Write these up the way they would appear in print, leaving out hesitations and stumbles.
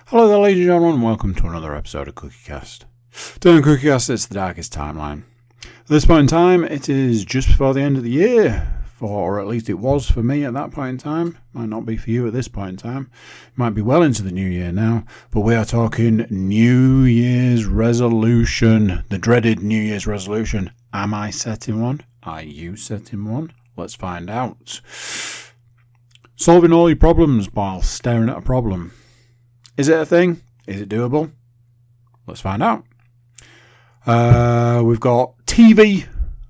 Hello there, ladies and gentlemen, and welcome to another episode of CookieCast. Today on CookieCast, it's the Darkest Timeline. At this point in time, it is just before the end of the year, or at least it was for me at that point in time. Might not be for you at this point in time. It might be well into the new year now, but we are talking New Year's resolution, the dreaded New Year's resolution. Am I setting one? Are you setting one? Let's find out. Solving all your problems while staring at a problem. Is it a thing? Is it doable? Let's find out. We've got TV,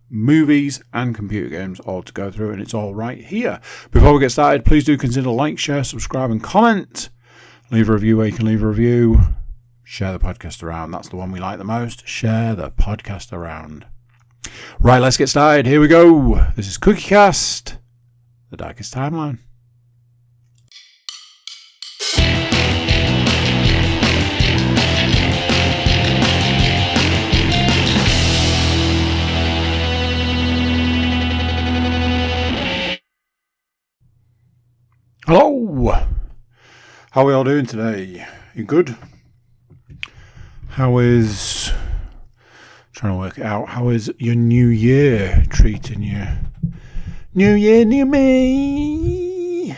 movies, and computer games all to go through, and it's all right here. Before we get started, please do consider like, share, subscribe, and comment. Leave a review where you can leave a review. Share the podcast around. That's the one we like the most. Share the podcast around. Right, let's get started. Here we go. This is CookieCast, the Darkest Timeline. Hello! How are we all doing today? You good? How is... trying to work it out. How is your new year treating you? New year, new me!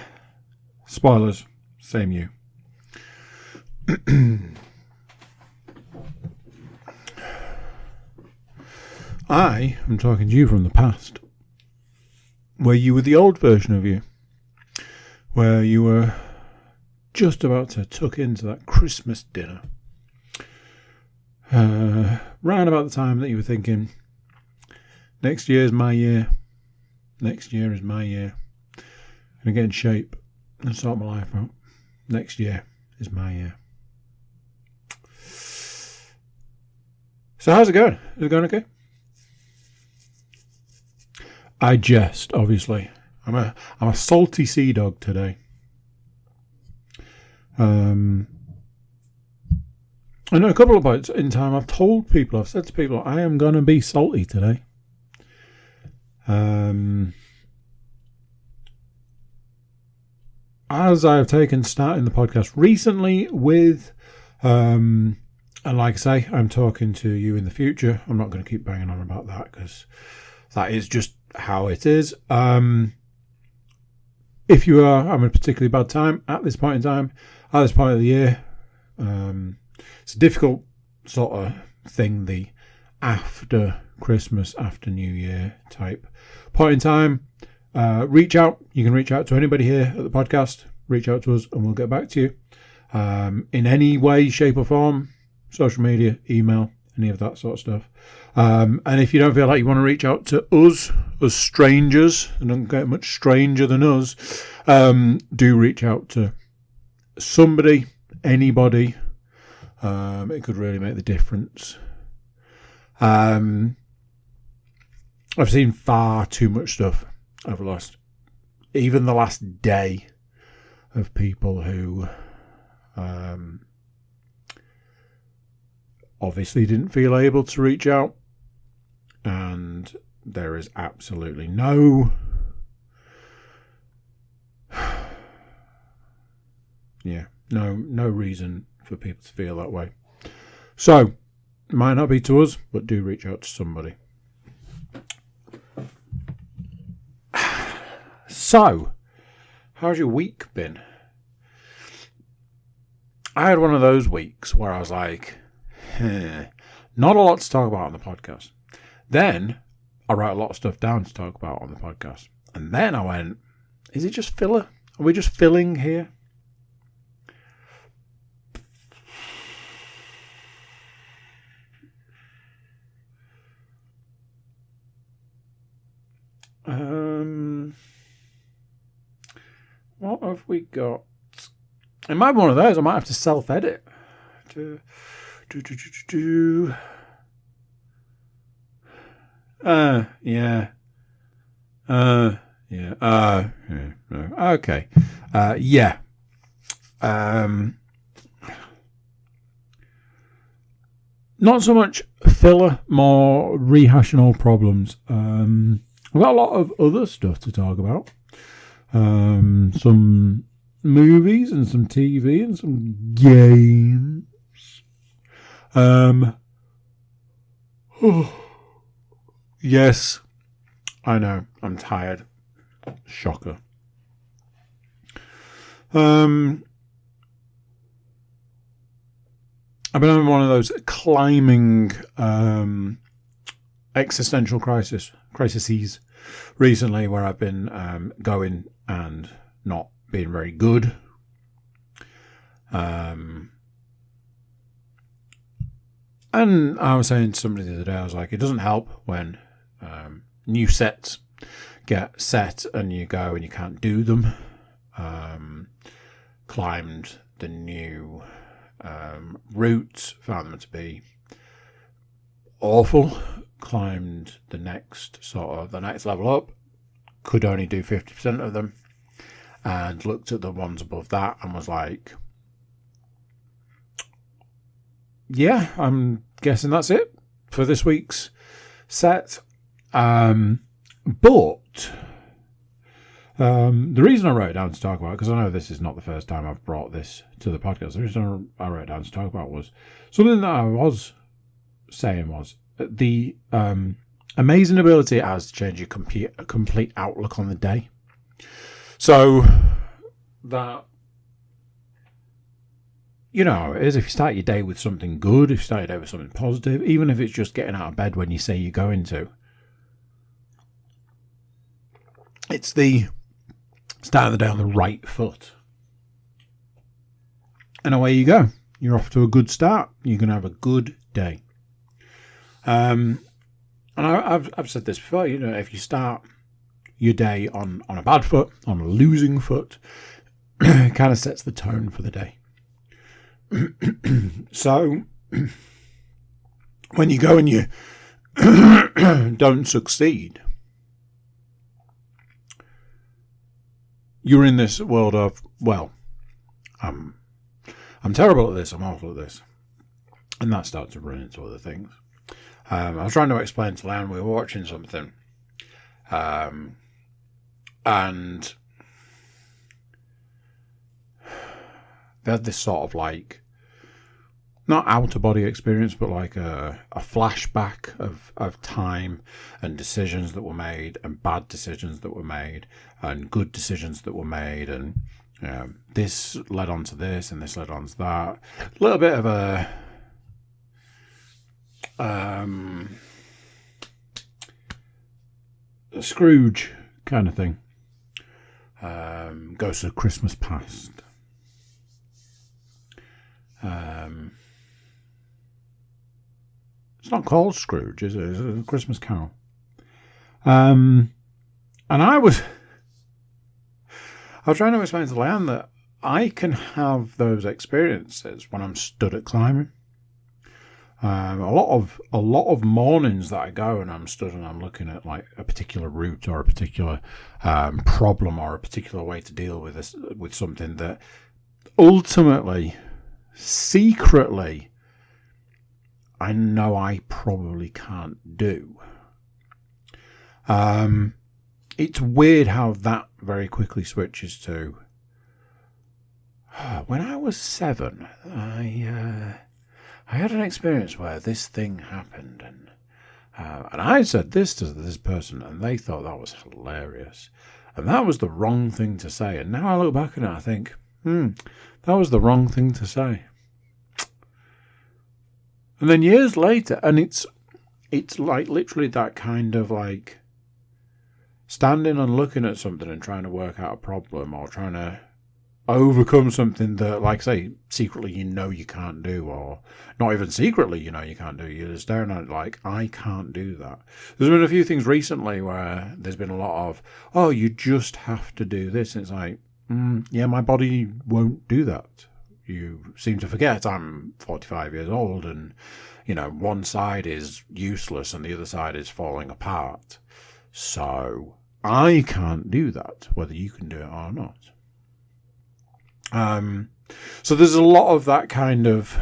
Spoilers. Same you. I am talking to you from the past. Where you were the old version of you. Where you were just about to tuck into that Christmas dinner. Round about the time that you were thinking, next year is my year. Next year is my year. I'm going to get in shape and sort my life out. Next year is my year. So how's it going? Is it going okay? I jest, obviously. I'm a salty sea dog today. I know a couple of points in time I've said to people, I am going to be salty today. As I have taken starting the podcast recently with, and like I say, I'm talking to you in the future. I'm not going to keep banging on about that because that is just how it is. If you are having a particularly bad time at this point in time, at this point of the year, it's a difficult sort of thing, the after Christmas, after New Year type point in time. Reach out. You can reach out to anybody here at the podcast. Reach out to us and we'll get back to you. In any way, shape or form, social media, email, any of that sort of stuff. And if you don't feel like you want to reach out to us as strangers, and don't get much stranger than us, do reach out to somebody, anybody. It could really make the difference. I've seen far too much stuff over the last day of people who obviously didn't feel able to reach out, and there is absolutely no reason for people to feel that way. So it might not be to us, but do reach out to somebody. So how's your week been? I had one of those weeks where I was like, not a lot to talk about on the podcast. Then I wrote a lot of stuff down to talk about on the podcast. And then I went, is it just filler? Are we just filling here? What have we got? It might be one of those. I might have to self-edit. Okay. Not so much filler, more rehashing old problems. We've got a lot of other stuff to talk about. Some movies and some TV and some games. Yes, I know, I'm tired. Shocker. I've been having one of those climbing existential crises recently, where I've been going and not being very good. And I was saying to somebody the other day, I was like, it doesn't help when new sets get set and you go and you can't do them. Climbed the new routes, found them to be awful. Climbed the next level up, could only do 50% of them, and looked at the ones above that and was like, yeah, I'm guessing that's it for this week's set. But the reason I wrote it down to talk about, because I know this is not the first time I've brought this to the podcast, the reason I wrote it down to talk about was something that I was saying was the amazing ability it has to change your complete outlook on the day. So that, you know, it is if you start your day with something good, if you start your day with something positive, even if it's just getting out of bed when you say you're going to. It's the starting the day on the right foot. And away you go. You're off to a good start. You're going to have a good day. And I've said this before, you know, if you start your day on a bad foot, on a losing foot, it kind of sets the tone for the day. So when you go and you don't succeed, you're in this world of, well, I'm terrible at this, I'm awful at this. And that starts to run into other things. I was trying to explain to Lan, we were watching something, and they had this sort of like, not out-of-body experience, but like a flashback of time and decisions that were made, and bad decisions that were made, and good decisions that were made, and this led on to this, and this led on to that. A little bit of a Scrooge kind of thing. Goes to the Christmas past. It's not called Scrooge, is it? It's a Christmas Carol. And I was trying to explain to Leanne that I can have those experiences when I'm stood at climbing. A lot of mornings that I go and I'm stood and I'm looking at like a particular route or a particular problem or a particular way to deal with this, with something that ultimately, secretly, I know I probably can't do. It's weird how that very quickly switches to, when I was 7, I had an experience where this thing happened, and I said this to this person, and they thought that was hilarious, and that was the wrong thing to say. And now I look back at it, I think, that was the wrong thing to say. And then years later, and it's like literally that kind of like standing and looking at something and trying to work out a problem or trying to overcome something that, like, say, secretly you know you can't do, or not even secretly you know you can't do. You're staring at it like, I can't do that. There's been a few things recently where there's been a lot of, oh, you just have to do this. And it's like, yeah, my body won't do that. You seem to forget I'm 45 years old and, you know, one side is useless and the other side is falling apart. So I can't do that, whether you can do it or not. So there's a lot of that kind of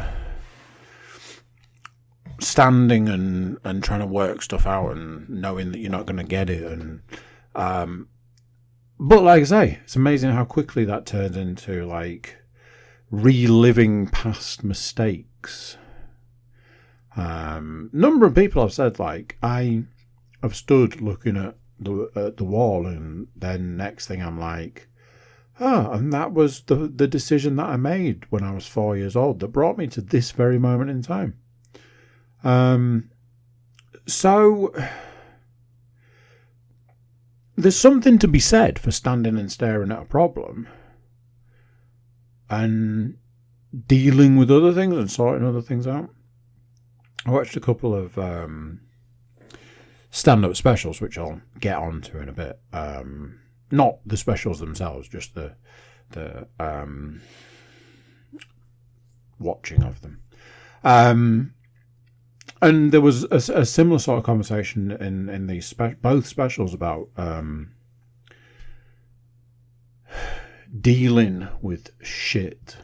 standing and trying to work stuff out and knowing that you're not going to get it. And But like I say, it's amazing how quickly that turns into like reliving past mistakes. Number of people have said like I have stood looking at the wall, and then next thing I'm like, and that was the decision that I made when I was 4 years old that brought me to this very moment in time. So there's something to be said for standing and staring at a problem and dealing with other things and sorting other things out. I watched a couple of stand-up specials, which I'll get onto in a bit. Not the specials themselves, just the watching of them. And there was a similar sort of conversation in these both specials about dealing with shit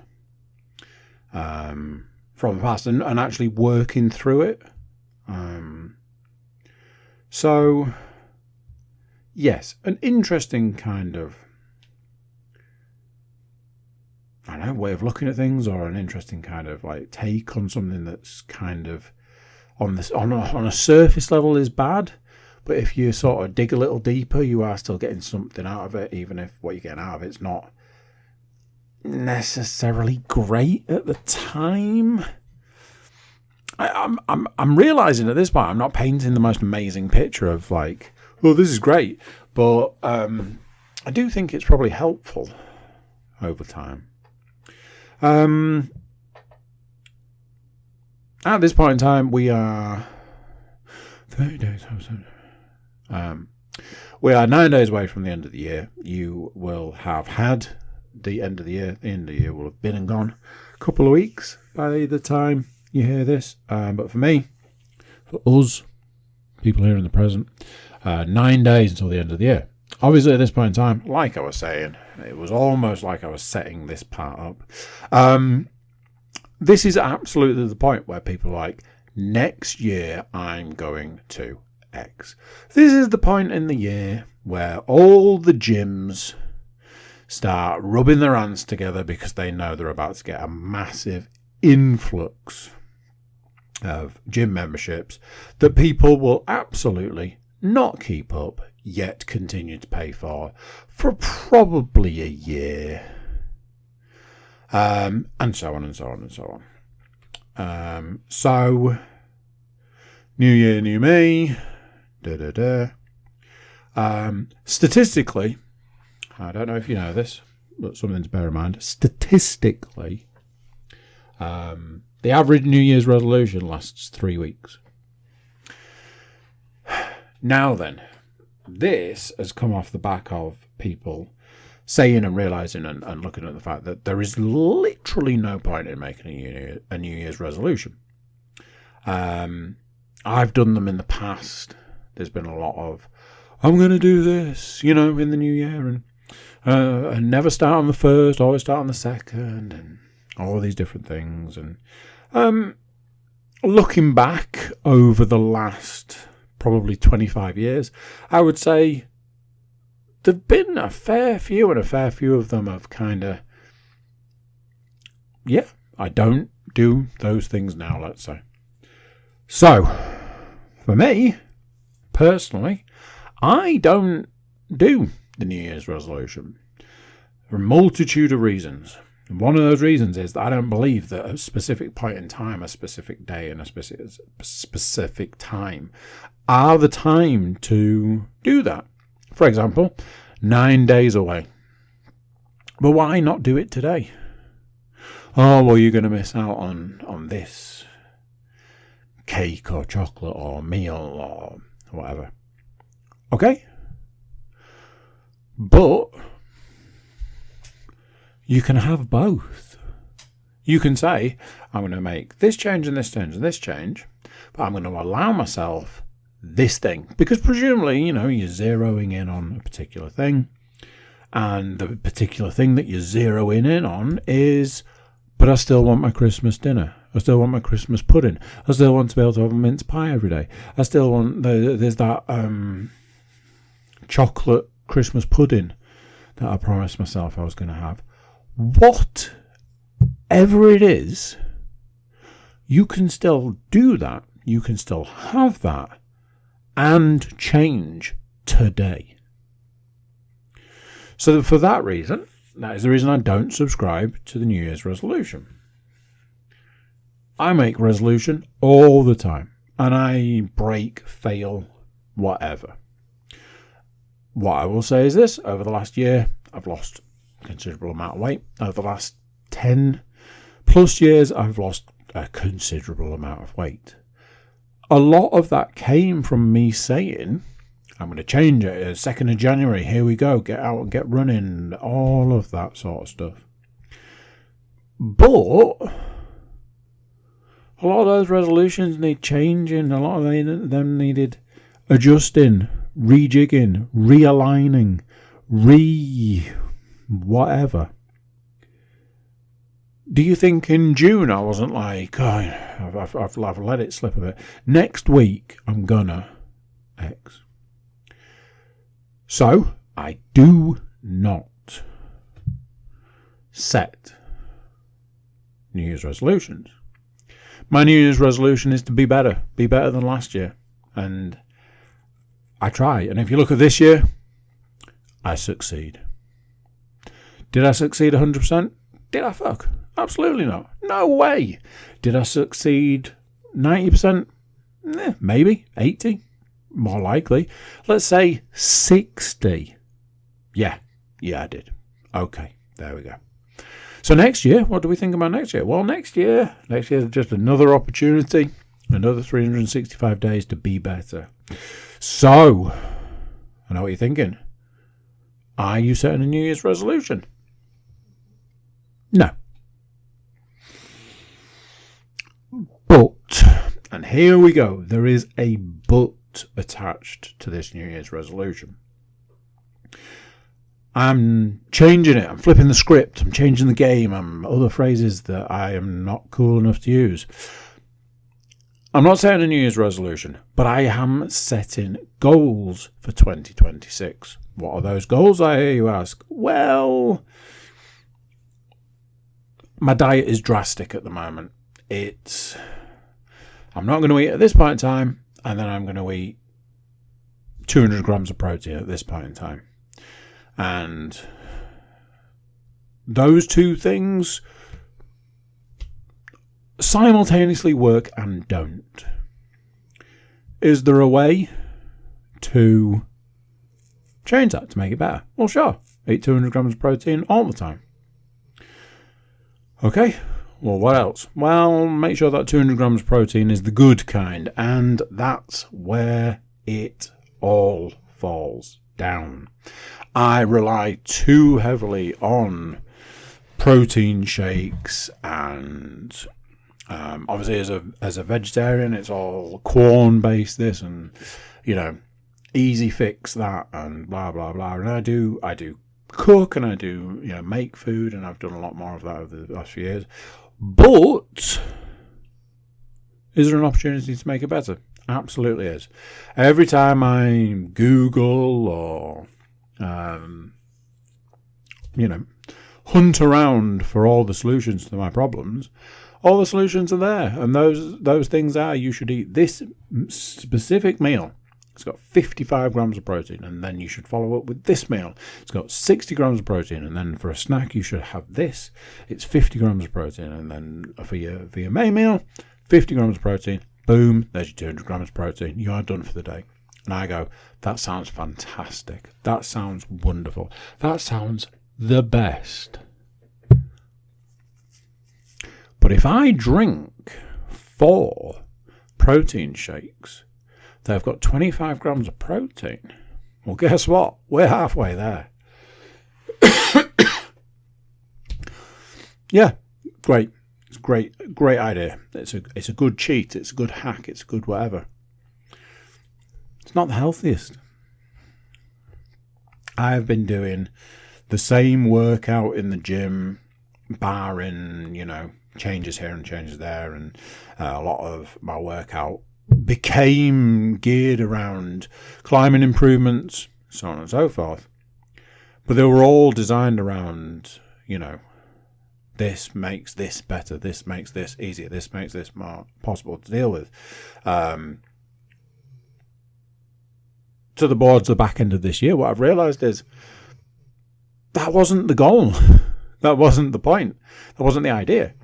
from the past and actually working through it. So, yes, an interesting kind of, I don't know, way of looking at things, or an interesting kind of like take on something that's kind of on a surface level is bad, but if you sort of dig a little deeper, you are still getting something out of it, even if what you're getting out of it's not necessarily great at the time. I'm realizing at this point I'm not painting the most amazing picture of like, oh, this is great, but I do think it's probably helpful over time. At this point in time, we are 30 days. We are 9 days away from the end of the year. You will have had the end of the year. The end of the year will have been and gone a couple of weeks by the time you hear this. But for me, for us, people here in the present, 9 days until the end of the year. Obviously, at this point in time, like I was saying, it was almost like I was setting this part up. This is absolutely the point where people are like, next year I'm going to X. This is the point in the year where all the gyms start rubbing their hands together because they know they're about to get a massive influx of gym memberships that people will absolutely not keep up, yet continue to pay for probably a year. And so on and so on and so on. So, new year, new me. Statistically, I don't know if you know this, but something to bear in mind. Statistically, the average New Year's resolution lasts 3 weeks. Now then, this has come off the back of people saying and realising and looking at the fact that there is literally no point in making a New Year's resolution. I've done them in the past. There's been a lot of, I'm going to do this, in the new year, and never start on the first, always start on the second, and all these different things. And looking back over the last probably 25 years, I would say there've been a fair few, and a fair few of them have kind of, I don't do those things now, let's say. So, for me, personally, I don't do the New Year's resolution for a multitude of reasons. And one of those reasons is that I don't believe that a specific point in time, a specific day, and a specific time are the time to do that. For example, 9 days away. But why not do it today? Oh, well, you're going to miss out on this cake or chocolate or meal or whatever. Okay? But you can have both. You can say, I'm going to make this change and this change and this change, but I'm going to allow myself this thing. Because presumably, you're zeroing in on a particular thing. And the particular thing that you're zeroing in on is, but I still want my Christmas dinner. I still want my Christmas pudding. I still want to be able to have a mince pie every day. I still want, there's that chocolate Christmas pudding that I promised myself I was going to have. Whatever it is, you can still do that. You can still have that and change today. So for that reason, that is the reason I don't subscribe to the New Year's resolution. I make resolution all the time, and I break, fail, whatever. What I will say is this: over the last year, I've lost a considerable amount of weight. Over the last 10 plus years, I've lost a considerable amount of weight. A lot of that came from me saying, I'm going to change it. 2nd of January, here we go, get out and get running, all of that sort of stuff. But a lot of those resolutions need changing. A lot of them needed adjusting, rejigging, realigning, whatever. Do you think in June I wasn't like, I've let it slip a bit. Next week I'm gonna X. So I do not set New Year's resolutions. My New Year's resolution is to be better than last year. And I try. And if you look at this year, I succeed. Did I succeed 100%? Did I fuck? Absolutely not. No way. Did I succeed 90%? Maybe. 80? More likely. Let's say 60. Yeah, I did. Okay, there we go. So next year, what do we think about next year? Well, next year is just another opportunity, another 365 days to be better. So, I know what you're thinking. Are you setting a New Year's resolution? No. But, and here we go, there is a but attached to this New Year's resolution. I'm changing it. I'm flipping the script. I'm changing the game. Other phrases that I am not cool enough to use. I'm not setting a New Year's resolution, but I am setting goals for 2026. What are those goals, I hear you ask? Well, my diet is drastic at the moment. I'm not going to eat at this point in time, and then I'm going to eat 200 grams of protein at this point in time. And those two things simultaneously work and don't. Is there a way to change that to make it better? Well, sure. Eat 200 grams of protein all the time. Okay. Well, what else? Well, make sure that 200 grams of protein is the good kind. And that's where it all falls down. I rely too heavily on protein shakes, and obviously as a vegetarian, it's all corn based this, and easy fix that, and blah blah blah. And I do cook, and I do make food, and I've done a lot more of that over the last few years. But is there an opportunity to make it better? Absolutely is. Every time I Google or hunt around for all the solutions to my problems, all the solutions are there, and those things are: you should eat this specific meal. It's got 55 grams of protein, and then you should follow up with this meal. It's got 60 grams of protein, and then for a snack you should have this. It's 50 grams of protein, and then for your main meal, 50 grams of protein. Boom, there's your 200 grams of protein. You are done for the day. And I go, that sounds fantastic. That sounds wonderful. That sounds the best. But if I drink 4 protein shakes, they've got 25 grams of protein. Well, guess what? We're halfway there. Yeah, great. It's great idea. It's a good cheat. It's a good hack. It's a good whatever. It's not the healthiest. I've been doing the same workout in the gym, barring, changes here and changes there, and a lot of my workout became geared around climbing improvements, so on and so forth. But they were all designed around, this makes this better, this makes this easier, this makes this more possible to deal with. Towards the back end of this year, what I've realised is that wasn't the goal. That wasn't the point. That wasn't the idea.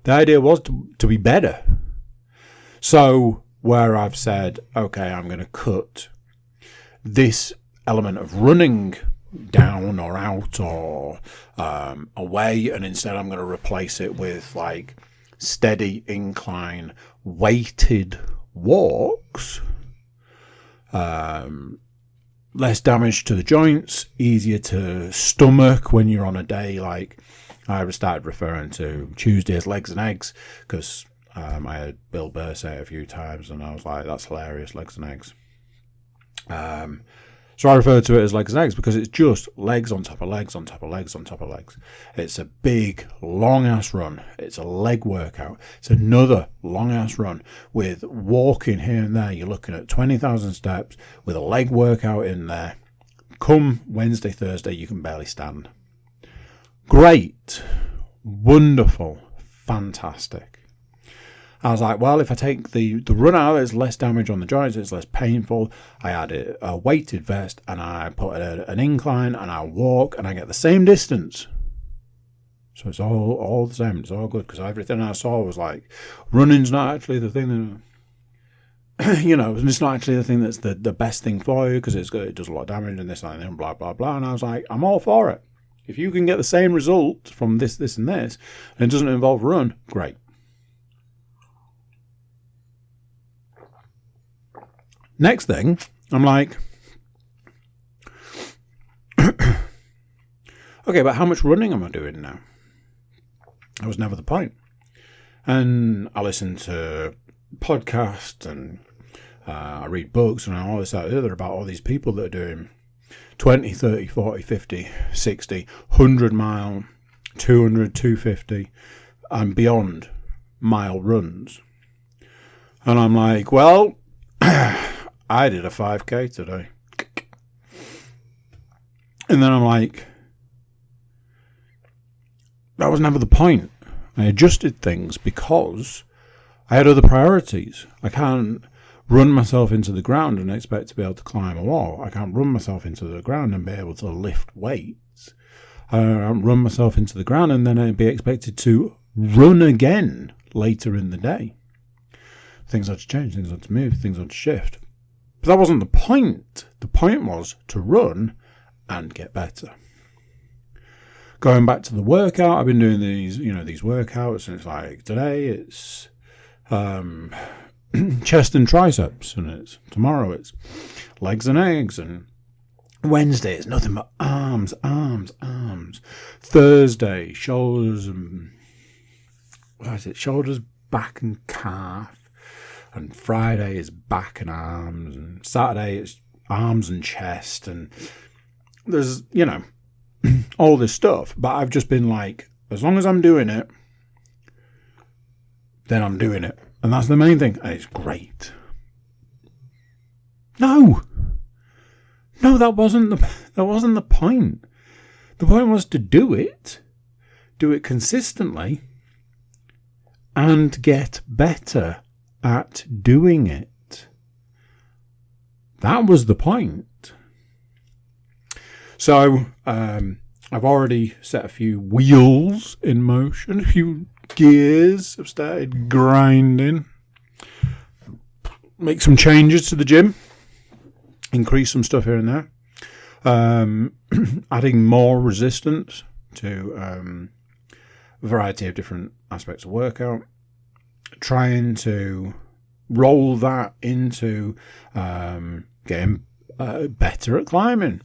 The idea was to be better. So where I've said, okay, I'm going to cut this element of running down or out or away, and instead I'm going to replace it with like steady incline weighted walks. Less damage to the joints, easier to stomach when you're on a day like I started referring to Tuesday as legs and eggs, because I had Bill Burr say it a few times and I was like, that's hilarious, legs and eggs. So I refer to it as legs and eggs because it's just legs on top of legs on top of legs on top of legs. It's a big, long-ass run. It's a leg workout. It's another long-ass run with walking here and there. You're looking at 20,000 steps with a leg workout in there. Come Wednesday, Thursday, you can barely stand. Great. Wonderful. Fantastic. I was like, well, if I take the run out, there's less damage on the joints, it's less painful. I add a weighted vest and I put an incline and I walk and I get the same distance. So it's all the same. It's all good because everything I saw was like, running's not actually the thing that, it's not actually the thing that's the best thing for you because it does a lot of damage and this and blah, blah, blah. And I was like, I'm all for it. If you can get the same result from this, and this, and it doesn't involve run, great. Next thing, I'm like, okay, but how much running am I doing now? That was never the point. And I listen to podcasts and I read books and all this, that, and other about all these people that are doing 20, 30, 40, 50, 60, 100 mile, 200, 250 and beyond mile runs. And I'm like, well, I did a 5K today. And then I'm like, that was never the point. I adjusted things because I had other priorities. I can't run myself into the ground and expect to be able to climb a wall. I can't run myself into the ground and be able to lift weights. I can't run myself into the ground and then I'd be expected to run again later in the day. Things had to change, things had to move, things had to shift. But that wasn't the point. The point was to run and get better. Going back to the workout, I've been doing these workouts, and it's like today it's chest and triceps, and tomorrow it's legs and eggs, and Wednesday it's nothing but arms. Thursday, shoulders and shoulders, back and calf. And Friday is back and arms, and Saturday it's arms and chest, and there's, all this stuff. But I've just been like, as long as I'm doing it, then I'm doing it. And that's the main thing. And it's great. No, that wasn't the point. The point was to do it consistently, and get better at doing it. That was the point. So I've already set a few wheels in motion, a few gears. I've started grinding. Make some changes to the gym. Increase some stuff here and there. Adding more resistance to a variety of different aspects of workout. Trying to roll that into getting better at climbing,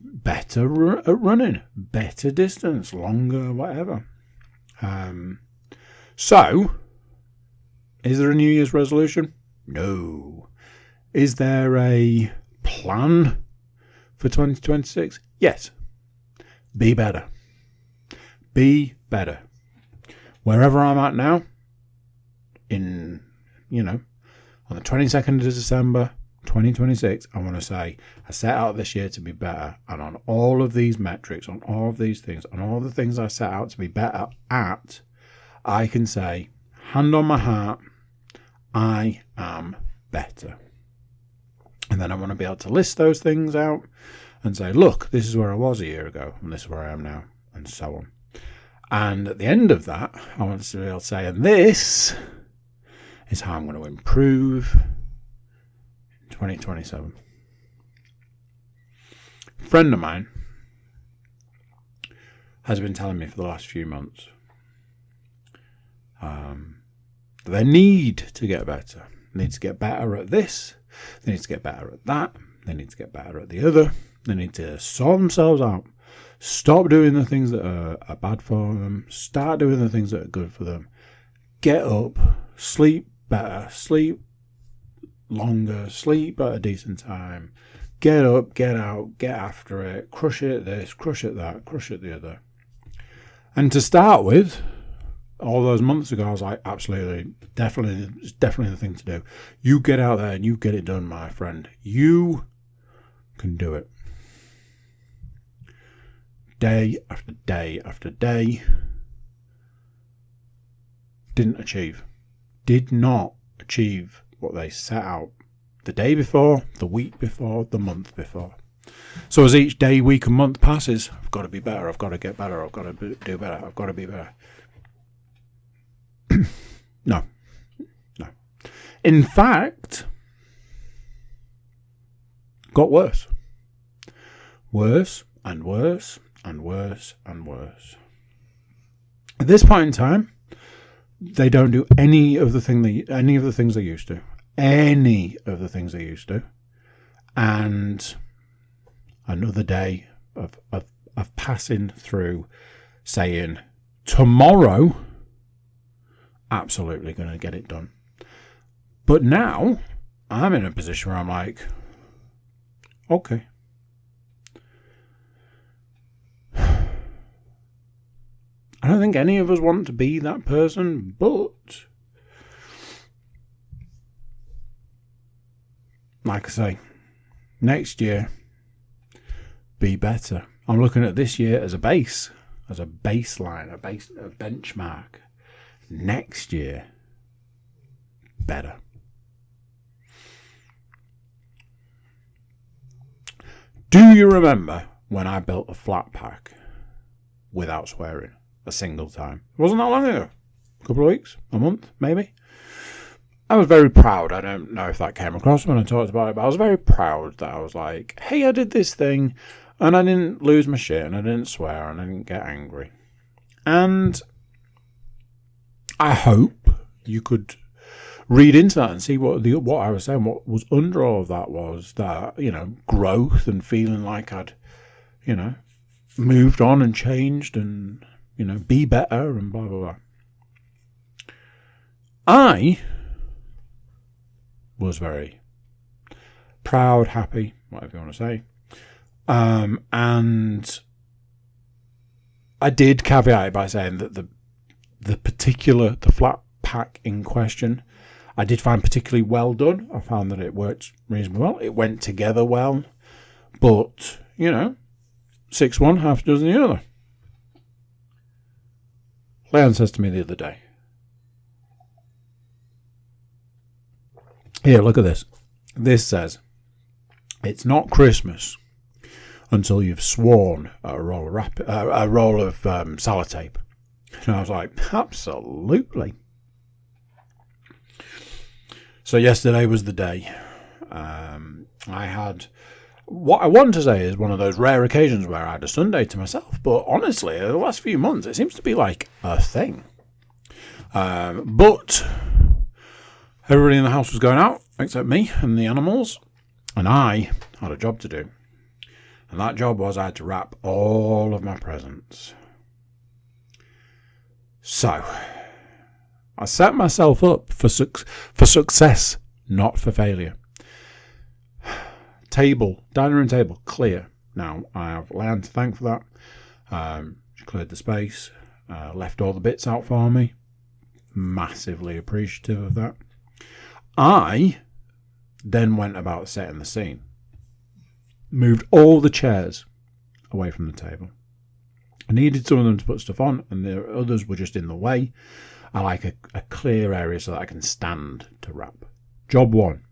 better at running, better distance, longer, whatever. So, is there a New Year's resolution? No. Is there a plan for 2026? Yes. Be better. Be better. Wherever I'm at now, on the 22nd of December 2026, I want to say, I set out this year to be better. And on all of these metrics, on all of these things, on all the things I set out to be better at, I can say, hand on my heart, I am better. And then I want to be able to list those things out and say, look, this is where I was a year ago, and this is where I am now, and so on. And at the end of that, I want to be able to say, and this is how I'm going to improve in 2027. A friend of mine has been telling me for the last few months that they need to get better. They need to get better at this. They need to get better at that. They need to get better at the other. They need to sort themselves out. Stop doing the things that are bad for them. Start doing the things that are good for them. Get up. Sleep better. Sleep longer. Sleep at a decent time. Get up. Get out. Get after it. Crush it at this. Crush it at that. Crush it at the other. And to start with, all those months ago, I was like, absolutely, definitely, it's definitely the thing to do. You get out there and you get it done, my friend. You can do it. Day after day after day. Didn't achieve. Did not achieve what they set out the day before, the week before, the month before. So as each day, week and month passes, I've got to be better, I've got to get better, I've got to do better, I've got to be better. No. In fact, got worse. Worse and worse and worse and worse. At this point in time, they don't do any of the things they used to. And another day of passing through saying, tomorrow, absolutely going to get it done. But now I'm in a position where I'm like, okay. I don't think any of us want to be that person, but like I say, next year, be better. I'm looking at this year as a base, as a baseline, a benchmark. Next year, better. Do you remember when I built a flat pack without swearing a single time? It wasn't that long ago. A couple of weeks, a month, maybe. I was very proud. I don't know if that came across when I talked about it, but I was very proud that I was like, hey, I did this thing and I didn't lose my shit and I didn't swear and I didn't get angry. And I hope you could read into that and see what I was saying. What was under all of that was that, growth and feeling like I'd, moved on and changed and, be better and blah, blah, blah. I was very proud, happy, whatever you want to say. And I did caveat it by saying that the flat pack in question, I did find particularly well done. I found that it worked reasonably well. It went together well. But, 6 one, half a dozen the other. Leon says to me the other day, here, look at this. This says, it's not Christmas until you've sworn at a roll of sellotape. And I was like, absolutely. So yesterday was the day. I had, what I want to say is one of those rare occasions where I had a Sunday to myself. But honestly, the last few months, it seems to be like a thing. But everybody in the house was going out, except me and the animals. And I had a job to do. And that job was I had to wrap all of my presents. So, I set myself up for success, not for failure. Dining room table, clear. Now, I have Leanne to thank for that. She cleared the space, left all the bits out for me. Massively appreciative of that. I then went about setting the scene. Moved all the chairs away from the table. I needed some of them to put stuff on, and the others were just in the way. I like a clear area so that I can stand to wrap. Job 1.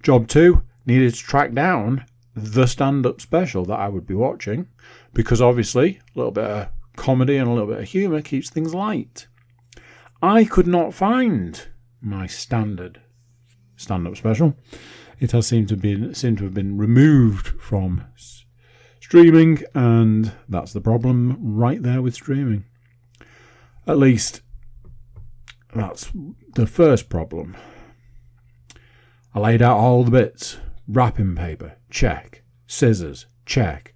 Job 2, needed to track down the stand-up special that I would be watching, because obviously a little bit of comedy and a little bit of humour keeps things light. I could not find my standard stand-up special. It has seemed to have been removed from streaming, and that's the problem right there with streaming. At least that's the first problem. I laid out all the bits. Wrapping paper, check. Scissors, check.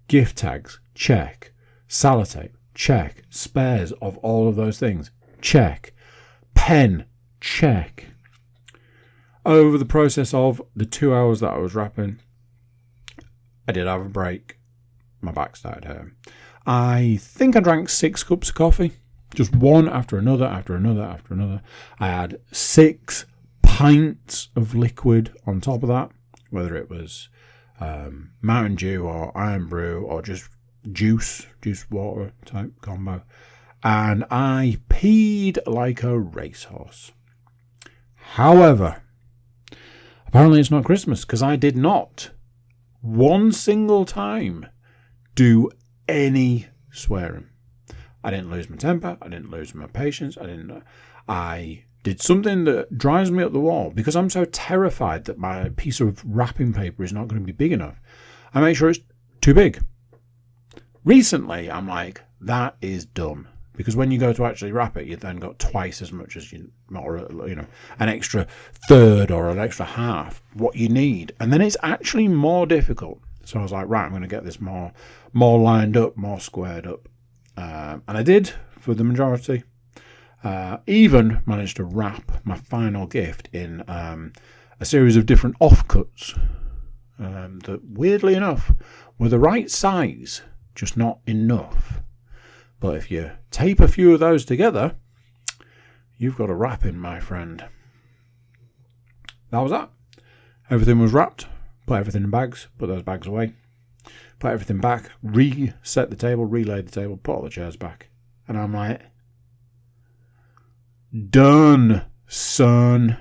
Gift tags, check. Sellotape, check. Spares of all of those things, check. Pen, check. Over the process of the 2 hours that I was wrapping, I did have a break. My back started hurting. I think I drank 6 cups of coffee. Just one after another, after another, after another. I had 6 pints of liquid on top of that, whether it was Mountain Dew or Iron Brew or just juice water type combo. And I peed like a racehorse. However, apparently it's not Christmas, because I did not one single time do any swearing. I didn't lose my temper. I didn't lose my patience. I did something that drives me up the wall, because I'm so terrified that my piece of wrapping paper is not going to be big enough. I make sure it's too big. Recently, I'm like, that is dumb. Because when you go to actually wrap it, you've then got twice as much as or an extra third or an extra half what you need. And then it's actually more difficult. So I was like, right, I'm going to get this more lined up, more squared up. And I did for the majority. Even managed to wrap my final gift in a series of different offcuts that, weirdly enough, were the right size, just not enough. But if you tape a few of those together, you've got a wrapping, my friend. That was that. Everything was wrapped. Put everything in bags. Put those bags away. Put everything back. Reset the table. Relaid the table. Put all the chairs back. And I'm like, done, son.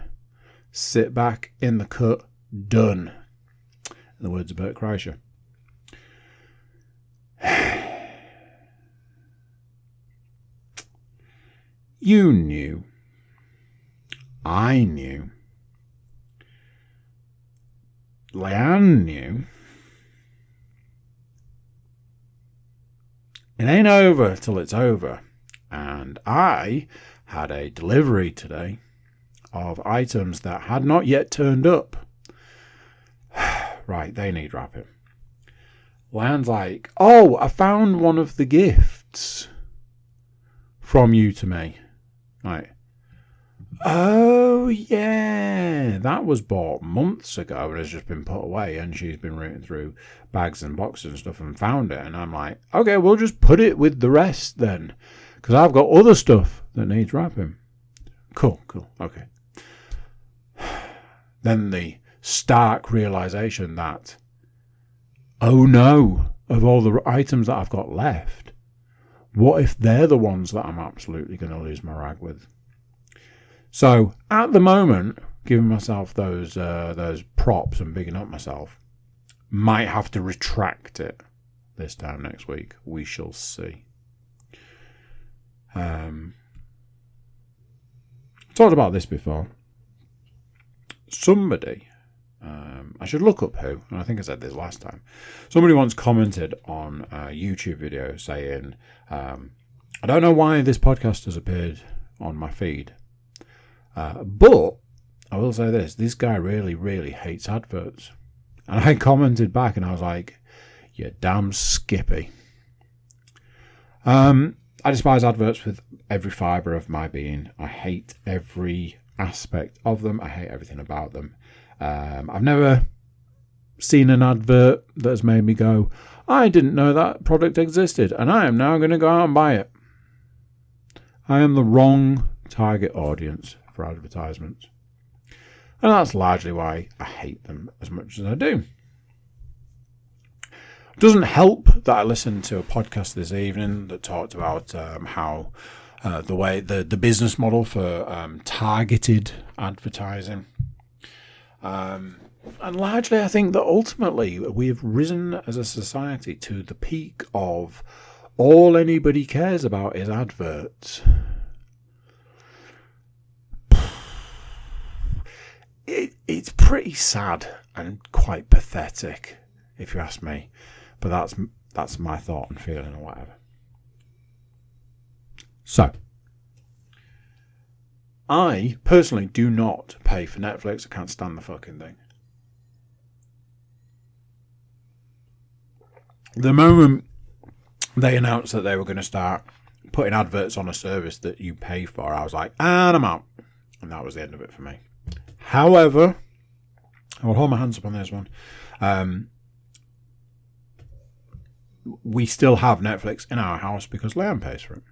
Sit back in the cut. Done. In the words of Bert Kreischer. You knew. I knew. Leanne knew. It ain't over till it's over. And I had a delivery today of items that had not yet turned up. Right, they need wrapping. Leanne's like, oh, I found one of the gifts from you to me. Right. Oh, yeah. That was bought months ago and has just been put away, and she's been rooting through bags and boxes and stuff and found it. And I'm like, okay, we'll just put it with the rest then, because I've got other stuff that needs wrapping. Cool. Okay. Then the stark realization that, oh no, of all the items that I've got left, what if they're the ones that I'm absolutely going to lose my rag with? So at the moment, giving myself those props and bigging up myself, might have to retract it this time next week. We shall see. Talked about this before. Somebody, I should look up who, and I think I said this last time. Somebody once commented on a YouTube video saying, I don't know why this podcast has appeared on my feed, but I will say this guy really, really hates adverts. And I commented back and I was like, you damn Skippy. I despise adverts with every fibre of my being. I hate every aspect of them. I hate everything about them. I've never seen an advert that has made me go, I didn't know that product existed, and I am now going to go out and buy it. I am the wrong target audience for advertisements. And that's largely why I hate them as much as I do. It doesn't help that I listened to a podcast this evening that talked about how the business model for targeted advertising. And largely, I think that ultimately we have risen as a society to the peak of all anybody cares about is adverts. It's pretty sad and quite pathetic, if you ask me. But that's my thought and feeling or whatever. So, I personally do not pay for Netflix. I can't stand the fucking thing. The moment they announced that they were going to start putting adverts on a service that you pay for, I was like, and I'm out. And that was the end of it for me. However, I will hold my hands up on this one. We still have Netflix in our house because Leanne pays for it.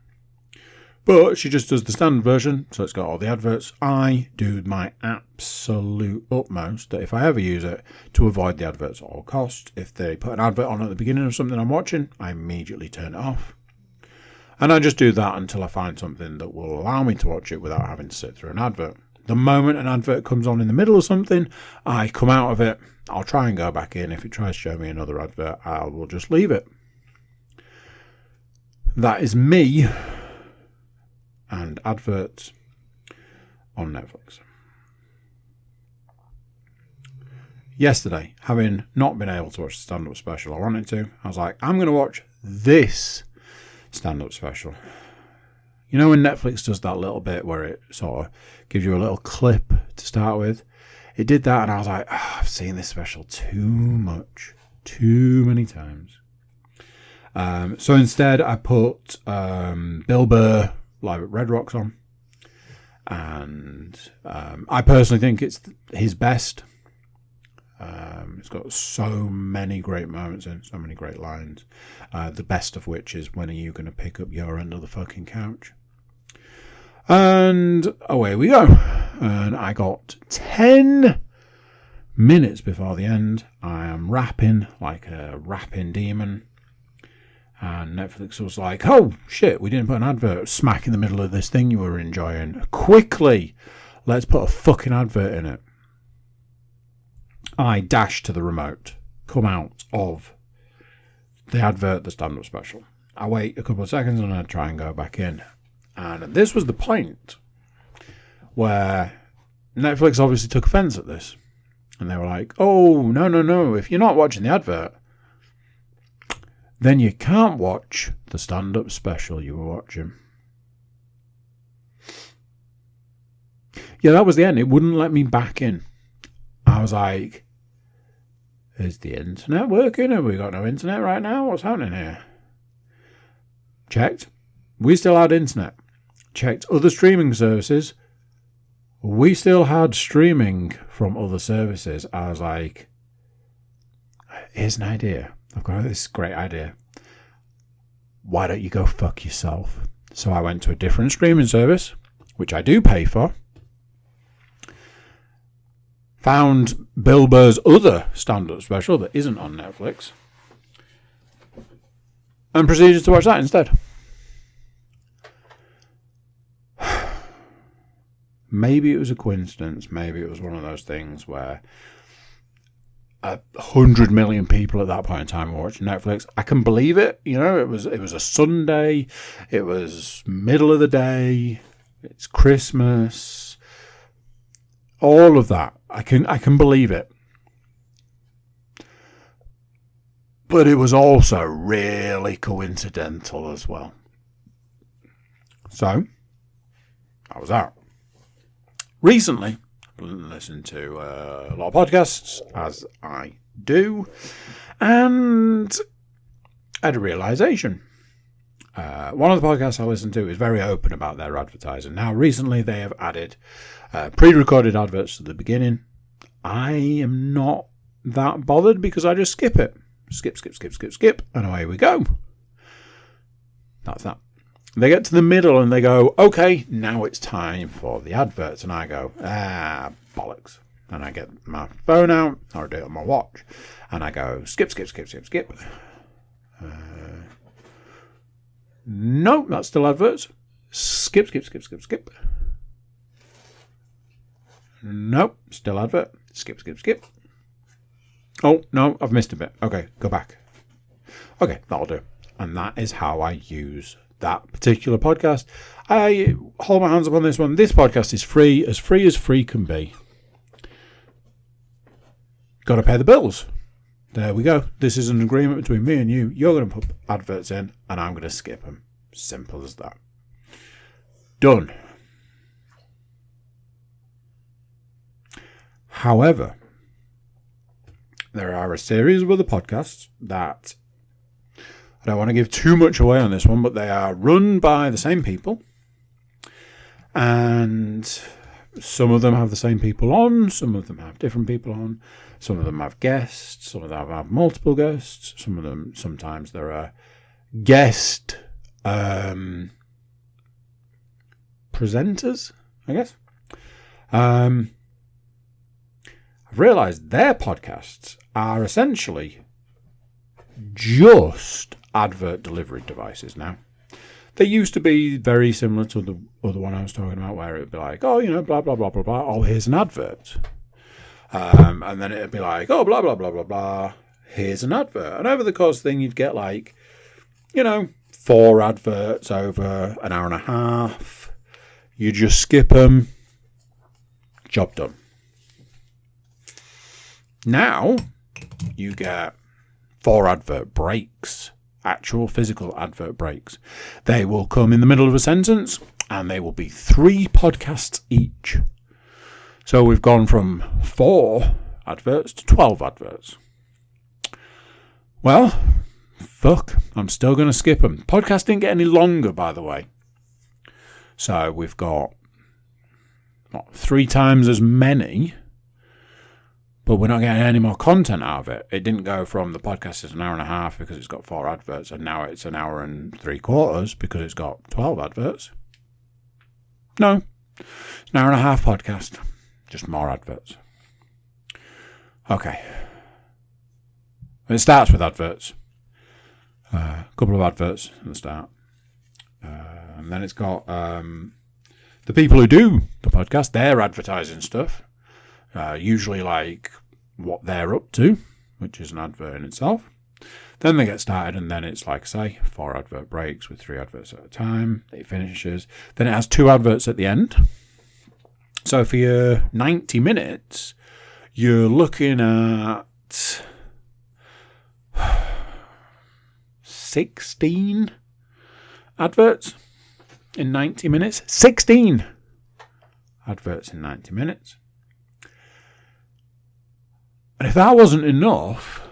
But she just does the standard version, so it's got all the adverts. I do my absolute utmost that if I ever use it, to avoid the adverts at all costs. If they put an advert on at the beginning of something I'm watching, I immediately turn it off. And I just do that until I find something that will allow me to watch it without having to sit through an advert. The moment an advert comes on in the middle of something, I come out of it. I'll try and go back in. If it tries to show me another advert, I will just leave it. That is me and adverts on Netflix. Yesterday, having not been able to watch the stand-up special I wanted to, I was like, I'm going to watch this stand-up special. You know when Netflix does that little bit where it sort of gives you a little clip to start with? It did that and I was like, I've seen this special too much. Too many times. So instead I put Bill Burr Live at Red Rocks on. And I personally think it's his best. It's got so many great moments in it, so many great lines. The best of which is, when are you going to pick up your end of the fucking couch? And away we go. And I got 10 minutes before the end. I am rapping like a rapping demon. And Netflix was like, oh, shit, we didn't put an advert smack in the middle of this thing you were enjoying. Quickly, let's put a fucking advert in it. I dash to the remote, come out of the advert, the stand-up special. I wait a couple of seconds and I try and go back in. And this was the point where Netflix obviously took offence at this. And they were like, oh, no, if you're not watching the advert, then you can't watch the stand-up special you were watching. Yeah, that was the end. It wouldn't let me back in. I was like, is the internet working? Have we got no internet right now? What's happening here? Checked. We still had internet. Checked other streaming services. We still had streaming from other services. I was like, here's an idea. I've got this great idea. Why don't you go fuck yourself? So I went to a different streaming service, which I do pay for. Found Bill Burr's other stand-up special that isn't on Netflix. And proceeded to watch that instead. Maybe it was a coincidence. Maybe it was one of those things where 100 million people at that point in time were watching Netflix. I can believe it. You know, it was a Sunday. It was middle of the day. It's Christmas. All of that. I can believe it. But it was also really coincidental as well. So, I was out. Recently, I've listened to a lot of podcasts, as I do, and I had a realisation. One of the podcasts I listen to is very open about their advertising. Now, recently they have added pre-recorded adverts to the beginning. I am not that bothered because I just skip it. Skip, and away we go. That's that. They get to the middle and they go, okay, now it's time for the adverts. And I go, bollocks. and I get my phone out, or I do it on my watch, and I go skip. Nope, that's still adverts. Skip. Nope, still advert. Skip. Oh, no, I've missed a bit. Okay, go back. Okay, that'll do. And that is how I use that particular podcast. I hold my hands up on this one. This podcast is free as free can be. Got to pay the bills. There we go. This is an agreement between me and you. You're going to put adverts in, and I'm going to skip them. Simple as that. Done. However, there are a series of other podcasts that I don't want to give too much away on this one, but they are run by the same people. And some of them have the same people on, some of them have different people on, some of them have guests, some of them have multiple guests, some of them, sometimes there are guest presenters, I guess. I've realised their podcasts are essentially just advert delivery devices now. They used to be very similar to the other one I was talking about, where it would be like, oh, blah, blah, blah, blah, blah. Oh, here's an advert. And then it would be like, oh, blah, blah, blah, blah, blah. Here's an advert. And over the course of the thing, you'd get 4 adverts over an hour and a half. You just skip them. Job done. Now, you get 4 advert breaks. Actual physical advert breaks. They will come in the middle of a sentence, and they will be 3 podcasts each. So we've gone from 4 adverts to 12 adverts. Well, fuck, I'm still going to skip them. Podcast didn't get any longer, by the way. So we've got 3 times as many, but we're not getting any more content out of it. It didn't go from the podcast is an hour and a half because it's got 4 adverts, and now it's an hour and 3/4 because it's got 12 adverts. No, it's an hour and a half podcast, just more adverts. Okay. It starts with adverts. A couple of adverts at the start. And then it's got the people who do the podcast, they're advertising stuff. Usually like what they're up to, which is an advert in itself. Then they get started, and then it's like, say, 4 advert breaks with 3 adverts at a time. It finishes. Then it has 2 adverts at the end. So for your 90 minutes, you're looking at 16 adverts in 90 minutes. 16 adverts in 90 minutes. And if that wasn't enough,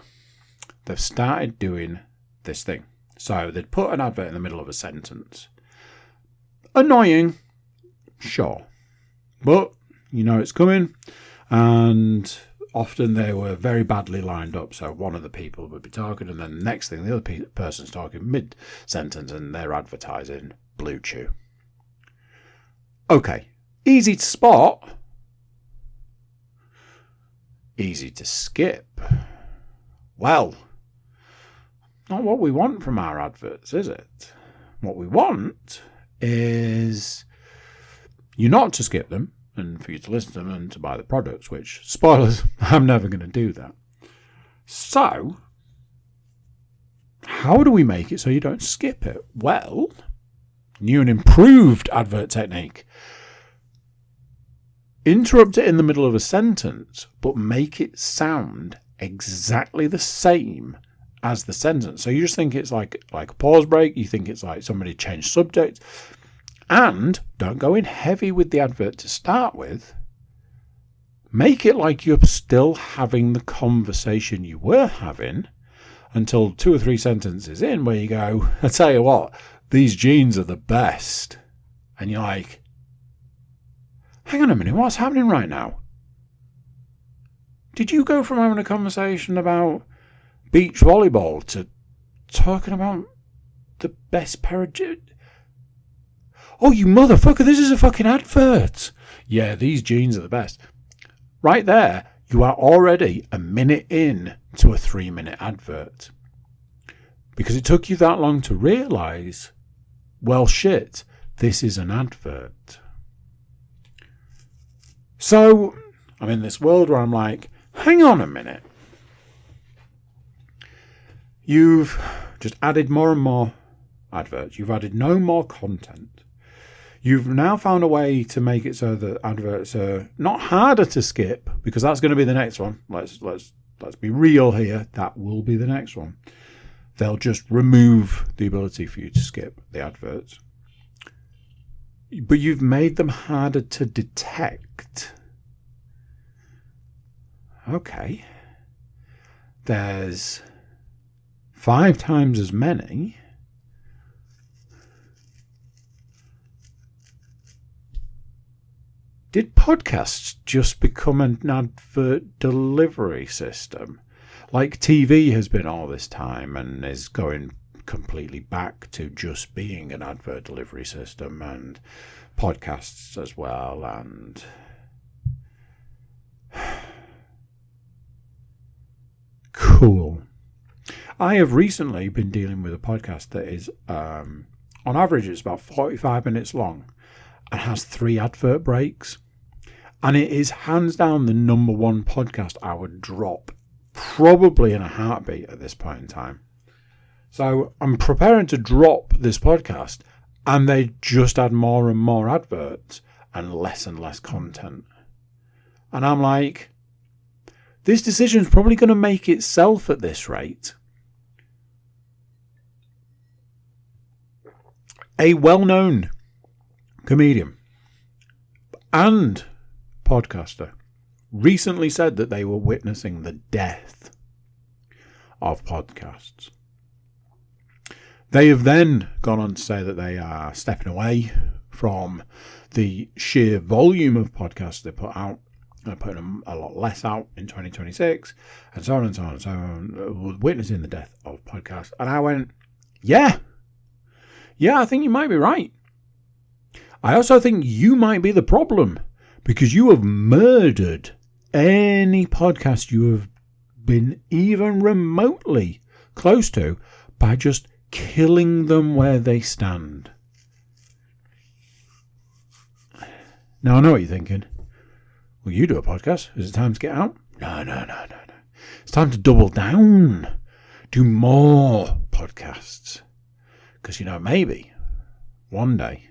they've started doing this thing. So they'd put an advert in the middle of a sentence. Annoying, sure. But you know it's coming. And often they were very badly lined up. So one of the people would be talking, and then the next thing, the other person's talking mid-sentence, and they're advertising Blue Chew. Okay, easy to spot. Easy to skip. Well, not what we want from our adverts, is it? What we want is you not to skip them, and for you to listen to them and to buy the products, which, spoilers, I'm never going to do that. So, how do we make it so you don't skip it? Well, new and improved advert technique. Interrupt it in the middle of a sentence, but make it sound exactly the same as the sentence. So you just think it's like a pause break. You think it's like somebody changed subject. And don't go in heavy with the advert to start with. Make it like you're still having the conversation you were having until 2 or 3 sentences in, where you go, I tell you what, these jeans are the best. And you're like, hang on a minute, what's happening right now? Did you go from having a conversation about beach volleyball to talking about the best pair of jeans? Oh, you motherfucker, this is a fucking advert. Yeah, these jeans are the best. right there, you are already a minute in to a 3-minute advert. Because it took you that long to realise, well, shit, this is an advert. So I'm in this world where I'm like, hang on a minute. You've just added more and more adverts. You've added no more content. You've now found a way to make it so that adverts are not harder to skip, because that's going to be the next one. Let's be real here. That will be the next one. They'll just remove the ability for you to skip the adverts. But you've made them harder to detect. Okay. There's 5 times as many. Did podcasts just become an advert delivery system? Like TV has been all this time and is going completely back to just being an advert delivery system, and podcasts as well, and cool. I have recently been dealing with a podcast that is, on average, it's about 45 minutes long and has 3 advert breaks. And it is hands down the number one podcast I would drop, probably in a heartbeat at this point in time. So I'm preparing to drop this podcast, and they just add more and more adverts and less content. And I'm like, this decision's probably going to make itself at this rate. A well-known comedian and podcaster recently said that they were witnessing the death of podcasts. They have then gone on to say that they are stepping away from the sheer volume of podcasts they put out. They're putting a lot less out in 2026, and so on and so on and so on, witnessing the death of podcasts. And I went, yeah, I think you might be right. I also think you might be the problem, because you have murdered any podcast you have been even remotely close to by just killing them where they stand. Now, I know what you're thinking. Well, you do a podcast. Is it time to get out? No. It's time to double down. Do more podcasts. Because, maybe one day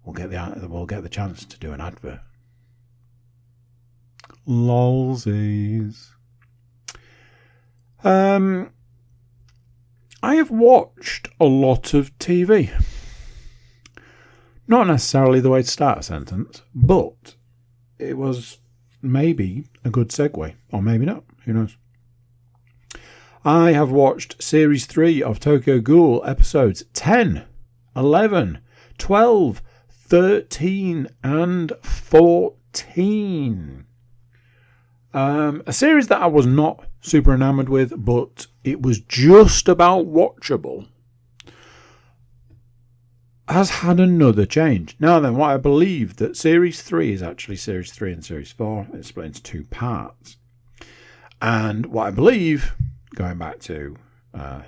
we'll get the chance to do an advert. Lolsies. I have watched a lot of TV. Not necessarily the way to start a sentence, but it was maybe a good segue, or maybe not. Who knows? I have watched Series 3 of Tokyo Ghoul episodes 10, 11, 12, 13 and 14. A series that I was not super enamored with, but it was just about watchable, has had another change. Now then, what I believe that Series 3 is actually Series 3 and Series 4. It's split into 2 parts. And what I believe, going back to their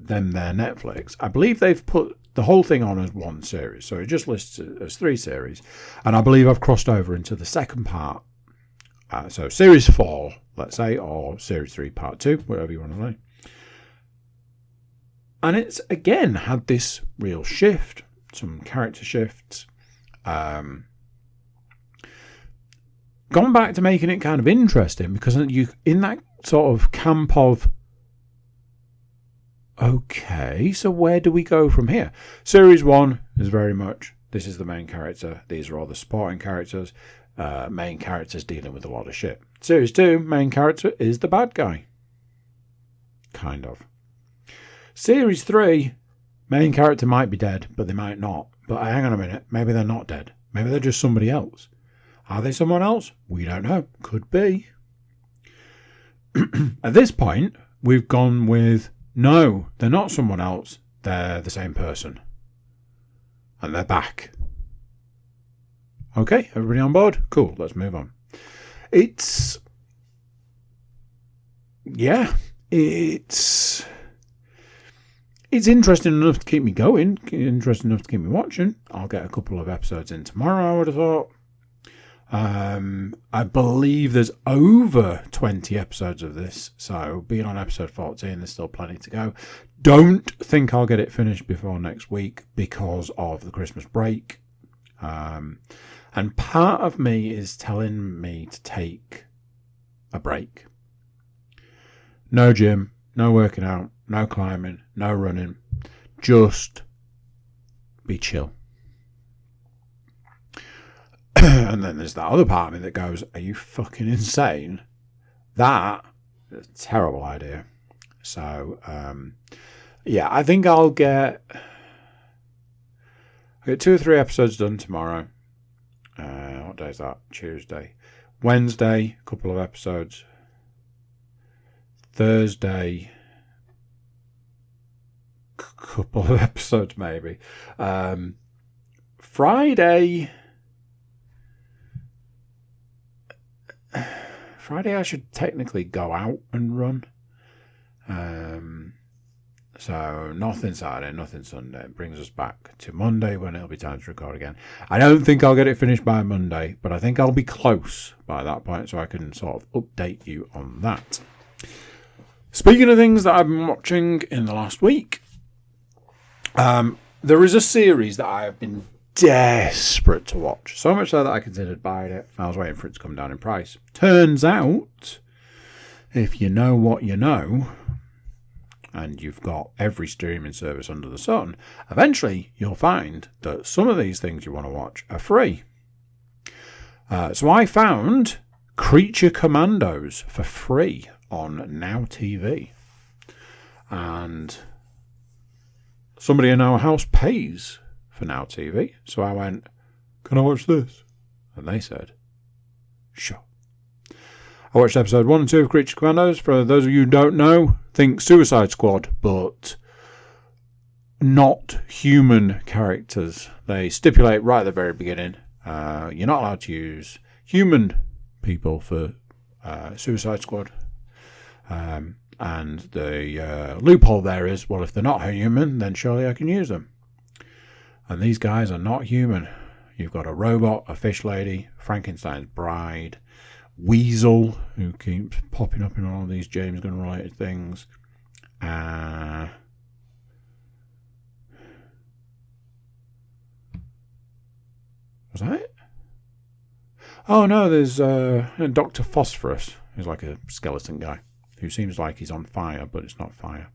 Netflix, I believe they've put the whole thing on as one series. So it just lists it as 3 series. And I believe I've crossed over into the second part. So Series 4, let's say, or Series 3 Part 2, whatever you want to say. And it's, again, had this real shift, some character shifts. Gone back to making it kind of interesting, because you in that sort of camp of, okay, so where do we go from here? Series 1 is very much, this is the main character, these are all the supporting characters, main characters dealing with a lot of shit. Series 2, main character is the bad guy. Kind of. Series 3, main character might be dead, but they might not. But hang on a minute, maybe they're not dead. Maybe they're just somebody else. Are they someone else? We don't know. Could be. At this point, we've gone with, no, they're not someone else. They're the same person. And they're back. Okay, everybody on board? Cool, let's move on. It's interesting enough to keep me going, interesting enough to keep me watching. I'll get a couple of episodes in tomorrow, I would have thought. I believe there's over 20 episodes of this, so being on episode 14, there's still plenty to go. Don't think I'll get it finished before next week because of the Christmas break. And part of me is telling me to take a break. No gym, no working out, no climbing, no running. Just be chill. And then there's that other part of me that goes, are you fucking insane? That is a terrible idea. So, I think I'll get 2 or 3 episodes done tomorrow. What day is that? Tuesday. Wednesday, a couple of episodes. Thursday, couple of episodes maybe. Friday I should technically go out and run. So nothing Saturday, nothing Sunday. It brings us back to Monday when it'll be time to record again. I don't think I'll get it finished by Monday, but I think I'll be close by that point so I can sort of update you on that. Speaking of things that I've been watching in the last week, there is a series that I have been desperate to watch. So much so that I considered buying it. I was waiting for it to come down in price. Turns out, if you know what you know, and you've got every streaming service under the sun, eventually you'll find that some of these things you want to watch are free. So I found Creature Commandos for free on Now TV. And somebody in our house pays for Now TV. So I went, can I watch this? And they said, sure. I watched episode 1 and 2 of Creature Commandos. For those of you who don't know, think Suicide Squad, but not human characters. They stipulate right at the very beginning, you're not allowed to use human people for Suicide Squad. And the loophole there is, well, if they're not human, then surely I can use them. And these guys are not human. You've got a robot, a fish lady, Frankenstein's bride, Weasel, who keeps popping up in all these James Gunn related things. Was that it? Oh no, there's Dr. Phosphorus, who's like a skeleton guy, who seems like he's on fire, but it's not fire.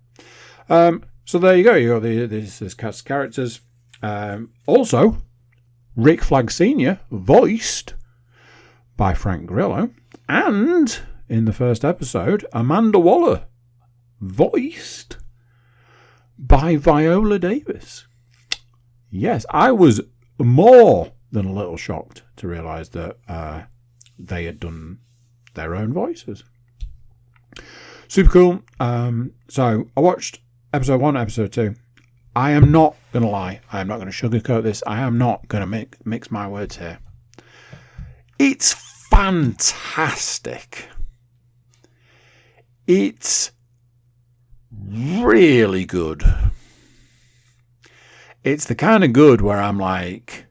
So there you go. You got this cast of characters. Also, Rick Flag Sr. voiced by Frank Grillo, and in the first episode, Amanda Waller voiced by Viola Davis. Yes, I was more than a little shocked to realise that they had done their own voices. Super cool. So I watched episode 1, episode 2. I am not going to lie. I am not going to sugarcoat this. I am not going to mix my words here. It's fantastic. It's really good. It's the kind of good where I'm like,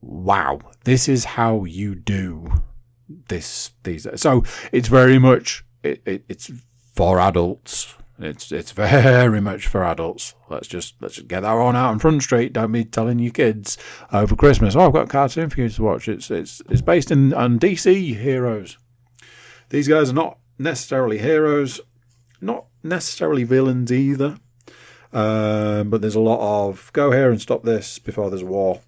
wow, this is how you do this. So it's very much it's for adults. It's very much for adults. Let's just get that one out on Front Street. Don't be telling your kids over Christmas, oh, I've got a cartoon for you to watch. It's based on DC heroes. These guys are not necessarily heroes, not necessarily villains either. But there's a lot of go here and stop this before there's a war.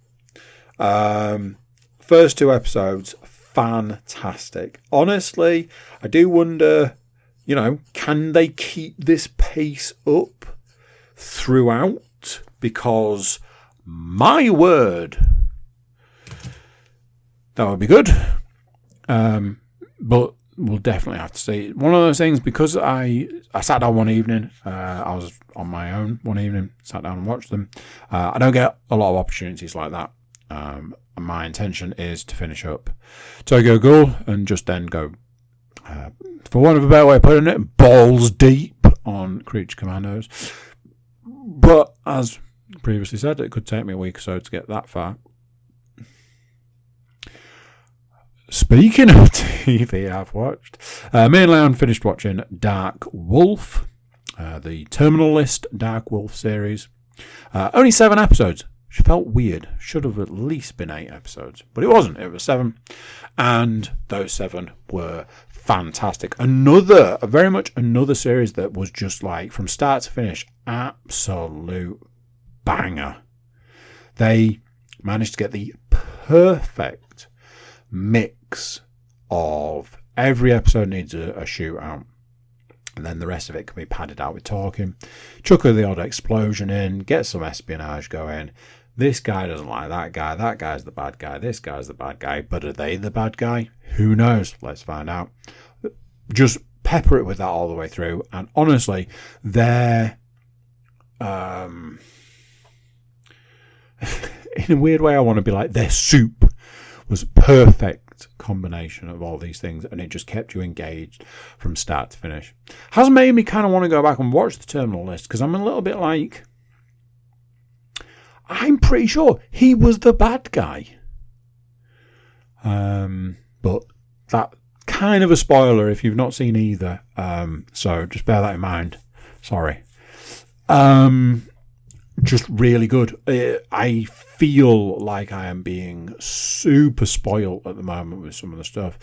First 2 episodes, fantastic. Honestly, I do wonder, can they keep this pace up throughout? Because, my word, that would be good. But we'll definitely have to see. One of those things, because I sat down one evening, I was on my own one evening, sat down and watched them. I don't get a lot of opportunities like that. My intention is to finish up Tokyo Ghoul and just then go, for want of a better way of putting it, balls deep on Creature Commandos. But as previously said, it could take me a week or so to get that far. Speaking of TV I've watched, me and Leon finished watching Dark Wolf, the Terminal List Dark Wolf series. Only 7 episodes. Which felt weird. Should have at least been 8 episodes. But it wasn't. It was 7. And those 7 were fantastic. Very much another series that was just like, from start to finish, absolute banger. They managed to get the perfect mix of every episode needs a shootout. And then the rest of it can be padded out with talking. Chuck the odd explosion in. Get some espionage going. This guy doesn't like that guy. That guy's the bad guy. This guy's the bad guy. But are they the bad guy? Who knows? Let's find out. Just pepper it with that all the way through. And honestly, they're... in a weird way, I want to be like, their soup was perfect combination of all these things, and it just kept you engaged from start to finish. Has made me kind of want to go back and watch the Terminal List, because I'm a little bit like, I'm pretty sure he was the bad guy. But that kind of a spoiler if you've not seen either. So just bear that in mind. Sorry. Just really good. I feel like I am being super spoiled at the moment with some of the stuff.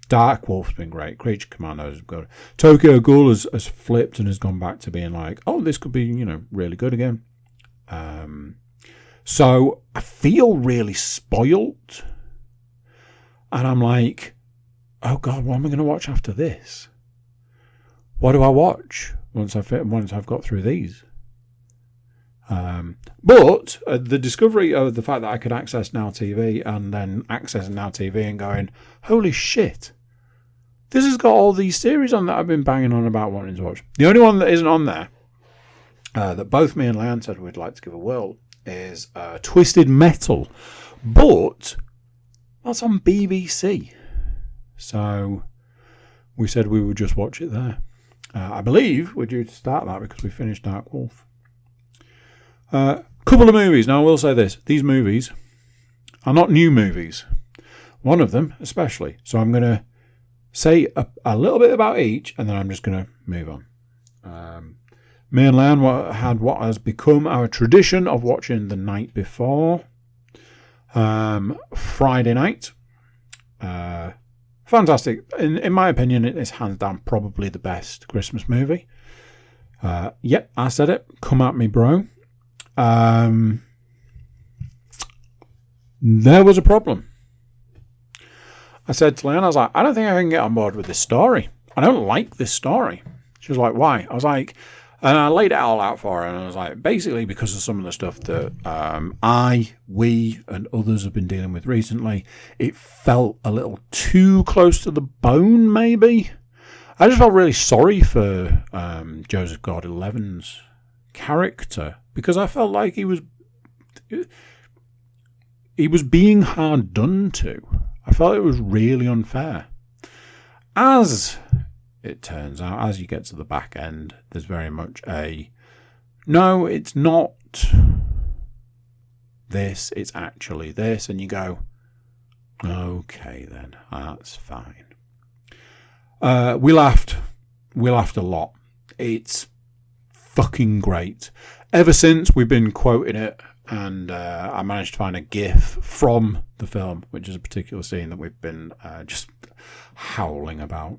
Dark Wolf's been great. Creature Commandos have good. Tokyo Ghoul has flipped and has gone back to being like, oh, this could be, really good again. So I feel really spoiled. And I'm like, oh God, what am I going to watch after this? What do I watch once I've got through these? But the discovery of the fact that I could access Now TV and then accessing Now TV and going, holy shit, this has got all these series on that I've been banging on about wanting to watch. The only one that isn't on there, that both me and Leanne said we'd like to give a whirl, is Twisted Metal. But that's on BBC. So we said we would just watch it there. I believe we're due to start that because we finished Dark Wolf. Couple of movies. Now, I will say this. These movies are not new movies. One of them, especially. So I'm going to say a little bit about each, and then I'm just going to move on. Me and Leanne had what has become our tradition of watching the night before. Friday night. Fantastic. In my opinion, it is hands down probably the best Christmas movie. Yep, I said it. Come at me, bro. There was a problem. I said to Leanne, I was like, I don't think I can get on board with this story. I don't like this story. She was like, why? I was like, and I laid it all out for her, and I was like, basically because of some of the stuff that we, and others have been dealing with recently, it felt a little too close to the bone, maybe. I just felt really sorry for Joseph Gordon-Levitt's character, because I felt like he was being hard done to. I felt it was really unfair. As it turns out, as you get to the back end, there's very much no, it's not this, it's actually this, and you go, okay then, that's fine. We laughed a lot. It's fucking great. Ever since we've been quoting it, and I managed to find a GIF from the film, which is a particular scene that we've been just howling about.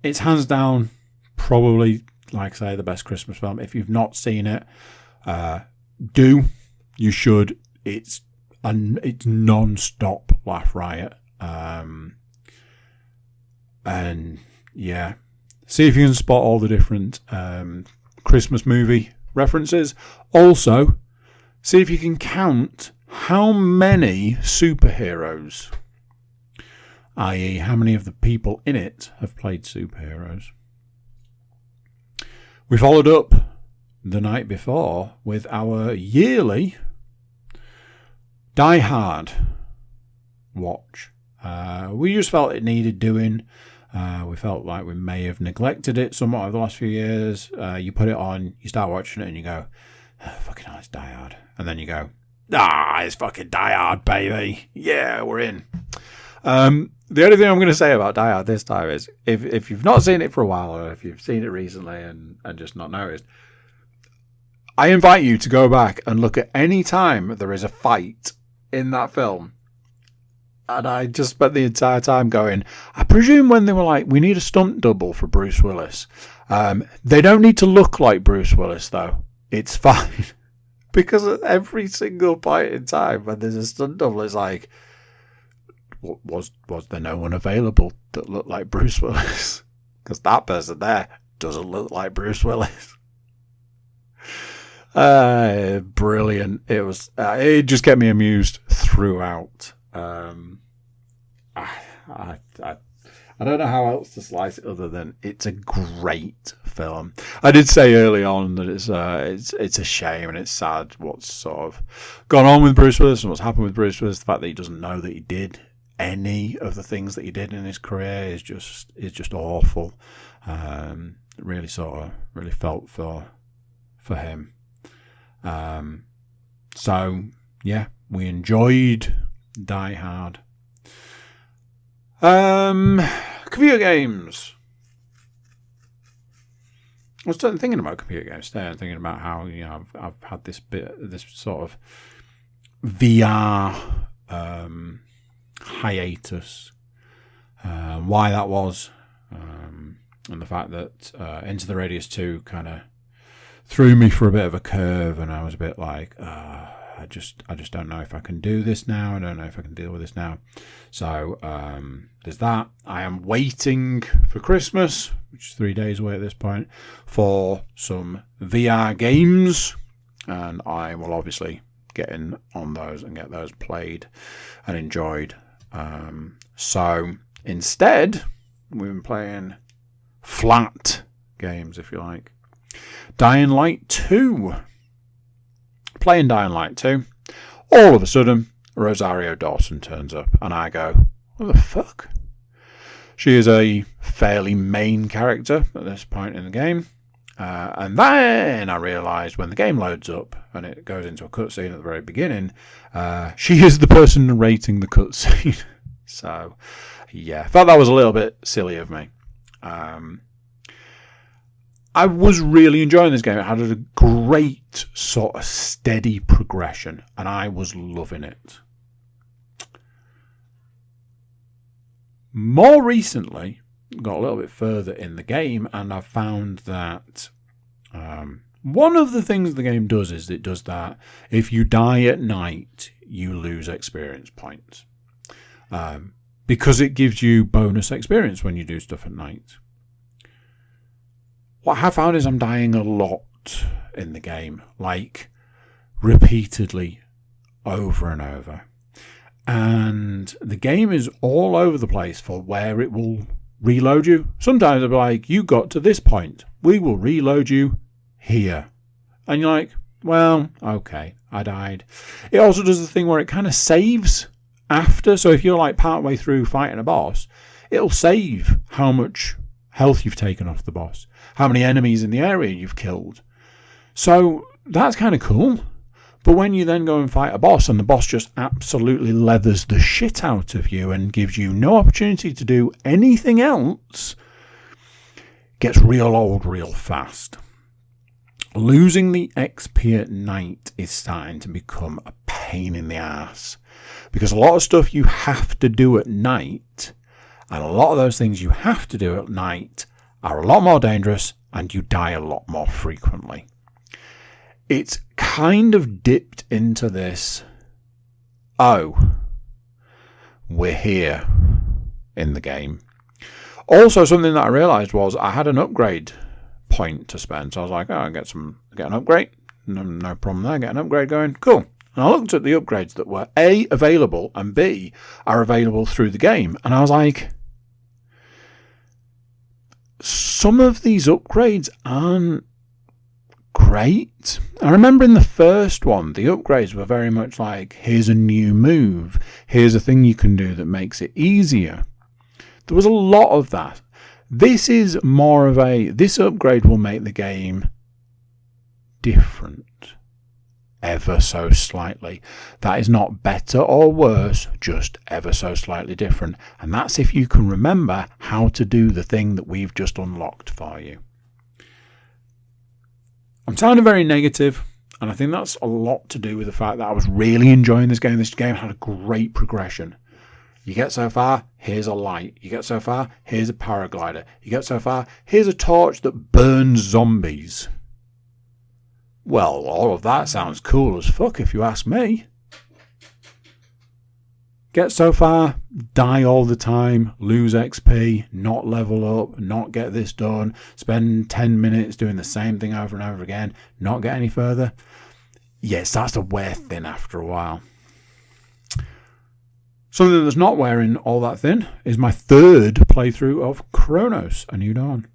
It's hands down probably, like I say, the best Christmas film. If you've not seen it, you should. It's non-stop laugh riot. And yeah, see if you can spot all the different Christmas movie references. Also, see if you can count how many superheroes, i.e. how many of the people in it have played superheroes. We followed up the night before with our yearly Die Hard watch. We just felt it needed doing. We felt like we may have neglected it somewhat over the last few years. You put it on, you start watching it, and you go, fucking hell, it's Die Hard. And then you go, it's fucking Die Hard, baby. Yeah, we're in. The only thing I'm going to say about Die Hard this time is, if you've not seen it for a while, or if you've seen it recently and just not noticed, I invite you to go back and look at any time there is a fight in that film. And I just spent the entire time going, I presume when they were like, we need a stunt double for Bruce Willis. They don't need to look like Bruce Willis, though. It's fine. Because at every single point in time when there's a stunt double, it's like, was there no one available that looked like Bruce Willis? Because that person there doesn't look like Bruce Willis. Brilliant. It was. It just kept me amused throughout. I don't know how else to slice it other than it's a great film. I did say early on that it's a shame and it's sad what's sort of gone on with Bruce Willis and what's happened with Bruce Willis. The fact that he doesn't know that he did any of the things that he did in his career is just awful. Really felt for him. So yeah, we enjoyed Die Hard. Computer games. I was thinking about computer games today and thinking about how, you know, I've had this sort of VR hiatus, why that was, and the fact that Into the Radius 2 kind of threw me for a bit of a curve, and I was a bit like, I just don't know if I can do this now. I don't know if I can deal with this now. So there's that. I am waiting for Christmas, which is 3 days away at this point, for some VR games, and I will obviously get in on those and get those played and enjoyed. So instead, we've been playing flat games, if you like. Dying Light 2. Playing Dying Light 2. All of a sudden, Rosario Dawson turns up, and I go, what the fuck? She is a fairly main character at this point in the game. And then I realised when the game loads up and it goes into a cutscene at the very beginning, she is the person narrating the cutscene. So, yeah, I felt that was a little bit silly of me. I was really enjoying this game. It had a great sort of steady progression, and I was loving it. More recently, got a little bit further in the game, and I've found that one of the things the game does is it does that if you die at night, you lose experience points. Because it gives you bonus experience when you do stuff at night. What I have found is I'm dying a lot in the game, like repeatedly over and over. And the game is all over the place for where it will reload you. Sometimes it'll be like, you got to this point, we will reload you here. And you're like, well, okay, I died. It also does the thing where it kind of saves after. So if you're like partway through fighting a boss, it'll save how much health you've taken off the boss, how many enemies in the area you've killed. So that's kind of cool. But when you then go and fight a boss and the boss just absolutely leathers the shit out of you and gives you no opportunity to do anything else, it gets real old real fast. Losing the XP at night is starting to become a pain in the ass, because a lot of stuff you have to do at night, and a lot of those things you have to do at night are a lot more dangerous and you die a lot more frequently. It's kind of dipped into this, oh, we're here in the game. Also, something that I realised was I had an upgrade point to spend. So I was like, oh, I get an upgrade. No problem there. Get an upgrade going. Cool. And I looked at the upgrades that were A, available, and B, are available through the game. And I was like, some of these upgrades aren't great. I remember in the first one, the upgrades were very much like, here's a new move, here's a thing you can do that makes it easier. There was a lot of that. This is more of this upgrade will make the game different. Ever so slightly. That is not better or worse, just ever so slightly different. And that's if you can remember how to do the thing that we've just unlocked for you. I'm sounding very negative, and I think that's a lot to do with the fact that I was really enjoying this game. This game had a great progression. You get so far, here's a light. You get so far, here's a paraglider. You get so far, here's a torch that burns zombies. Well, all of that sounds cool as fuck if you ask me. Get so far, die all the time, lose XP, not level up, not get this done, spend 10 minutes doing the same thing over and over again, not get any further. Yeah, it starts to wear thin after a while. Something that's not wearing all that thin is my third playthrough of Chronos: A New Dawn.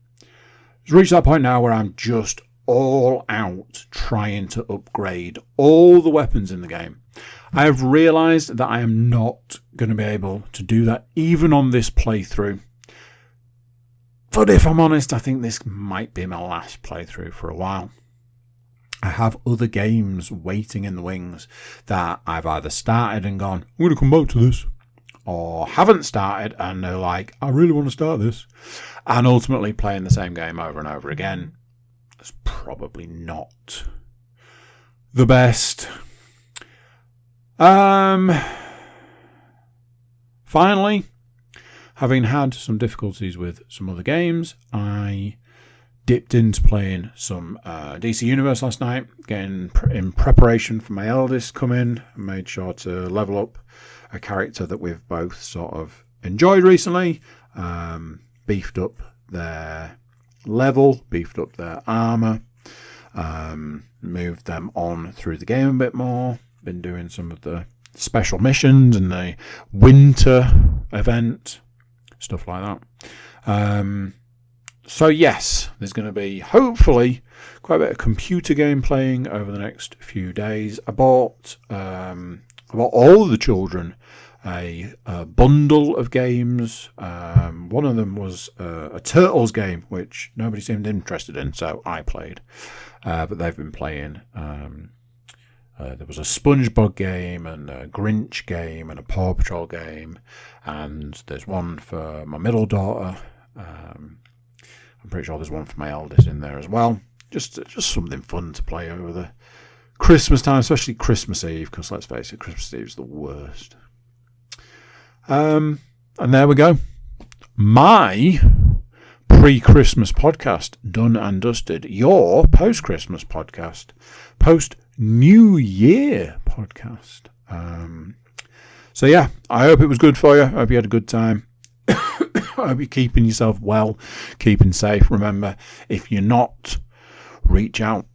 It's reached that point now where I'm just all out trying to upgrade all the weapons in the game. I have realised that I am not going to be able to do that even on this playthrough. But if I'm honest, I think this might be my last playthrough for a while. I have other games waiting in the wings that I've either started and gone, I'm going to come back to this, or haven't started and they're like, I really want to start this, and ultimately playing the same game over and over again. It's probably not the best. Finally, having had some difficulties with some other games, I dipped into playing some DC Universe last night, getting in preparation for my eldest come in. I made sure to level up a character that we've both sort of enjoyed recently, beefed up their level, beefed up their armor, moved them on through the game a bit more, been doing some of the special missions and the winter event, stuff like that. So yes, there's going to be hopefully quite a bit of computer game playing over the next few days. I bought all the children a bundle of games. One of them was a Turtles game, which nobody seemed interested in, so I played. But they've been playing. There was a SpongeBob game and a Grinch game and a Paw Patrol game, and there's one for my middle daughter. I'm pretty sure there's one for my eldest in there as well. Just something fun to play over the Christmas time, especially Christmas Eve, because let's face it, Christmas Eve is the worst. And there we go. My pre-Christmas podcast done and dusted. Your post-Christmas podcast, post-New Year podcast. So yeah, I hope it was good for you. I hope you had a good time. I hope you're keeping yourself well, keeping safe. Remember, if you're not, reach out.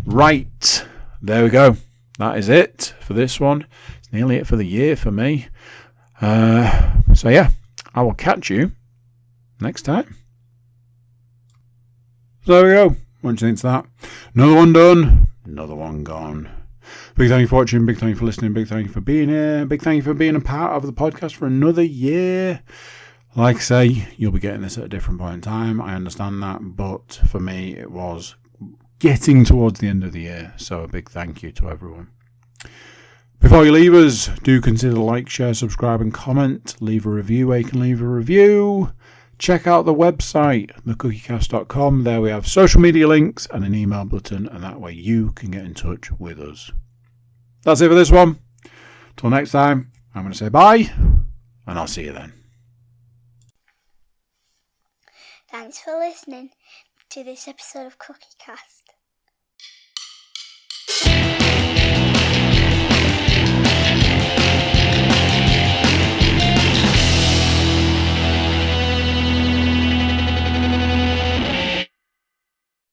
Right, there we go. That is it for this one. It's nearly it for the year for me. So yeah, I will catch you next time. So there we go. What do you think to that? Another one done, another one gone. Big thank you for watching, big thank you for listening, big thank you for being here, big thank you for being a part of the podcast for another year. Like I say, you'll be getting this at a different point in time. I understand that, but for me, it was getting towards the end of the year. So a big thank you to everyone. Before you leave us, do consider like, share, subscribe, and comment. Leave a review where you can leave a review. Check out the website, thecookiecast.com. There we have social media links and an email button, and that way you can get in touch with us. That's it for this one. Till next time, I'm going to say bye, and I'll see you then. Thanks for listening to this episode of Cookie Cast.